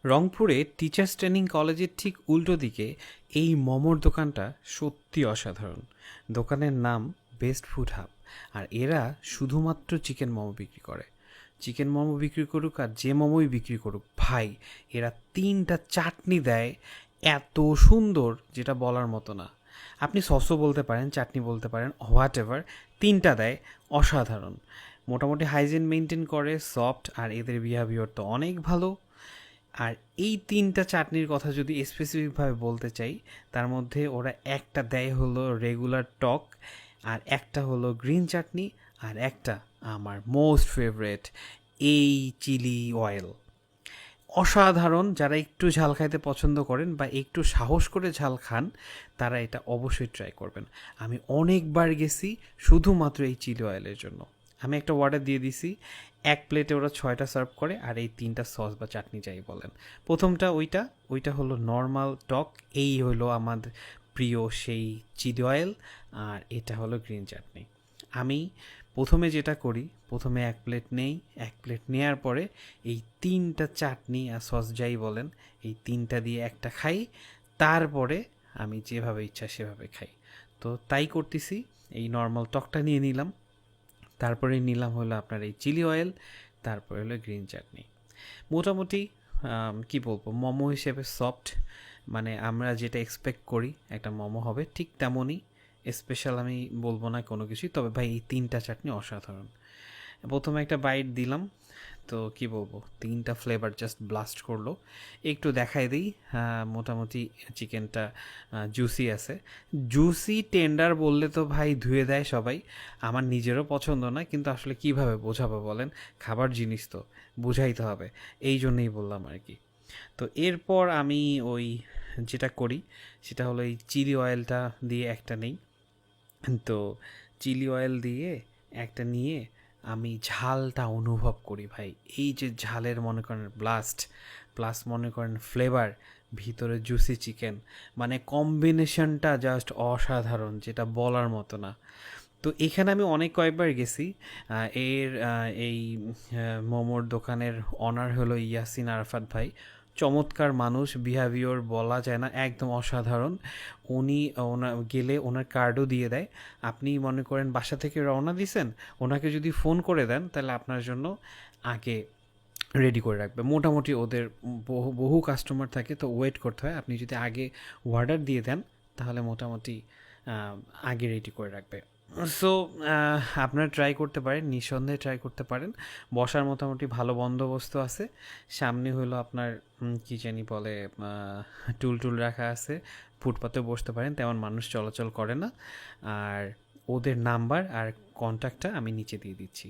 রংপুরে teachers training কলেজের ঠিক উল্টো দিকে এই মোমোর দোকানটা সত্যি অসাধারণ। দোকানের নাম বেস্ট ফুড হাব। আর এরা শুধুমাত্র চিকেন মোমো বিক্রি করে। চিকেন মোমো বিক্রি করুক আর যে মোমোই বিক্রি করুক ভাই, এরা 3টা চাটনি দেয় এত সুন্দর যেটা বলার মতো না। আপনি সসও বলতে পারেন, চাটনি বলতে পারেন, হোয়াট এভার, 3টা দেয় অসাধারণ। মোটামুটি হাইজিন মেনটেন করে, সফট, আর এদের বিহেভিয়ার তো অনেক ভালো। আর এই 3টা চাটনির কথা যদি স্পেসিফিকভাবে বলতে চাই, তার মধ্যে ওরা একটা দেয় হলো রেগুলার টক, আর একটা হলো গ্রিন চাটনি, আর একটা আমার মোস্ট ফেভারেট এই চিলি অয়েল। অসাধারণ। যারা একটু ঝাল খাইতে পছন্দ করেন বা একটু সাহস করে ঝাল খান, তারা এটা অবশ্যই ট্রাই করবেন। আমি অনেকবার গেছি শুধুমাত্র এই চিলি অয়েলের জন্য। আমি একটা অর্ডার দিয়ে দিছি, এক প্লেটে ওরা 6টা সার্ভ করে, আর এই 3টা সস বা চাটনি যাই বলেন। প্রথমটা ওইটা হলো নর্মাল টক, এই হলো আমাদের প্রিয় সেই চিলি অয়েল, আর এটা হলো গ্রিন চাটনি। আমি প্রথমে যেটা করি, প্রথমে এক প্লেট নেই, এক প্লেট নেওয়ার পরে এই 3টা চাটনি আর সস যাই বলেন, এই 3টা দিয়ে একটা খাই, তারপরে আমি যেভাবে ইচ্ছা সেভাবে খাই। তো তাই করতেছি। এই নর্মাল টকটা নিয়ে নিলাম, তারপরে নিলাম হলো আপনার এই চিলি অয়েল, তারপরে হলো গ্রিন চাটনি। মোটামুটি কি বলবো, মোমো হিসেবে সফট, মানে আমরা যেটা এক্সপেক্ট করি একটা মোমো হবে ঠিক তেমনই। স্পেশাল আমি বলবো না কোনো কিছুই, তবে ভাই এই 3টা চাটনি অসাধারণ। প্রথমে একটা বাইট দিলাম, তো কি বলবো, 3টা ফ্লেভার জাস্ট ব্লাস্ট করলো। একটু দেখাই দিই, মোটামুটি চিকেনটা জুসি আছে। জুসি টেন্ডার বললে তো ভাই ধুয়ে দেয় সবাই, আমার নিজেরও পছন্দ না, কিন্তু আসলে কিভাবে বোঝাবো বলেন, খাবার জিনিস তো বুঝাইতে হবে, এই জন্যই বললাম আর কি। তো এরপর আমি ওই যেটা করি সেটা হলো এই চিলি অয়েলটা দিয়ে একটা নেই। তো চিলি অয়েল দিয়ে একটা নিয়ে আমি ঝালটা অনুভব করি ভাই। এই যে ঝালের মনে করেন ব্লাস্ট, প্লাস মনে করেন ফ্লেভার, ভিতরে জুসি চিকেন, মানে কম্বিনেশনটা জাস্ট অসাধারণ, যেটা বলার মতো না। তো এখানে আমি অনেক কয়েকবার গেছি। এই মোমোর দোকানের অনার হলো ইয়াসিন আরাফাত ভাই। চমৎকার মানুষ, বিহেভিওর বলা যায় না, একদম অসাধারণ। উনি ওনার গেলে ওনার কার্ডও দিয়ে দেয়। আপনি মনে করেন বাসা থেকে রওনা দিছেন, ওনাকে যদি ফোন করে দেন তাহলে আপনার জন্য আগে রেডি করে রাখবে। মোটামুটি ওদের বহু বহু কাস্টমার থাকে, তো ওয়েট করতে হয়। আপনি যদি আগে অর্ডার দিয়ে দেন তাহলে মোটামুটি আগে রেডি করে রাখবে। সো আপনারা ট্রাই করতে পারেন, নিঃসন্দেহে ট্রাই করতে পারেন। বসার মোটামুটি ভালো বন্দোবস্ত আছে। সামনে হলো আপনার কী জানি বলে, টুল টুল রাখা আছে, ফুটপাতে বসতে পারেন, তেমন মানুষ চলাচল করে না। আর ওদের নাম্বার আর কন্ট্যাক্টটা আমি নিচে দিয়ে দিচ্ছি।